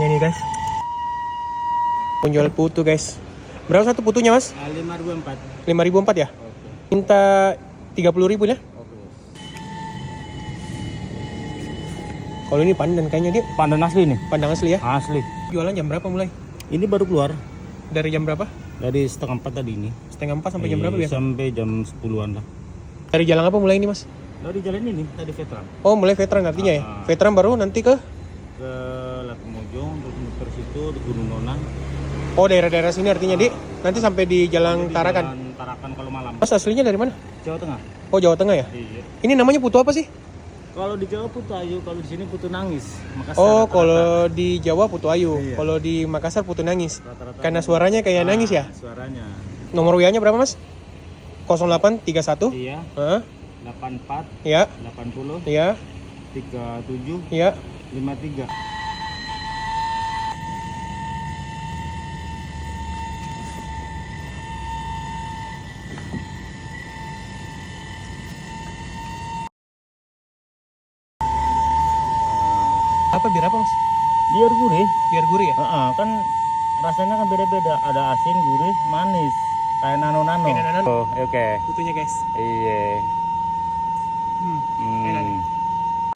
Ya nih guys, penjual putu guys. Berapa satu putunya mas? 5.400. 5.400 ya? Oke. Minta 30.000 ya? Oke. Kalau ini pandan kayaknya dia Pandan asli nih. pandang asli ya? Asli. Jualan jam berapa mulai? Ini baru keluar Dari jam berapa? dari 3:30 tadi ini. Setengah 4 sampai jam berapa biasa? Sampai jam 10-an lah. Dari jalan apa mulai ini mas? Dari jalan ini tadi veteran Oh mulai veteran artinya ya? Ah. Veteran baru nanti ke? ke Latimojong, terus muter situ di Gunung Nonang. Oh daerah-daerah sini artinya dik? Nanti sampai di Jalan Di Tarakan. Jalan Tarakan kalau malam. Mas aslinya dari mana? Jawa Tengah. Oh Jawa Tengah ya? Iya. Ini namanya putu apa sih? Kalau di Jawa Putu Ayu, kalau di sini Putu Nangis. Makassar Oh rata-rata. kalau di Jawa putu ayu, Iya. kalau di Makassar putu nangis. Rata-rata Karena suaranya kayak nangis ya? Suaranya. Nomor WA-nya berapa mas? 0831? Iya. Hah? 84 Ya, 80 ya, 37 ya. 53. Apa bir apa mas? Biar gurih. Biar gurih ya? Kan rasanya kan beda-beda. Ada asin, gurih, manis. Kayak nano-nano. Kayak nano-nano. Oh, oke. Putunya guys. Iya. Enak nih.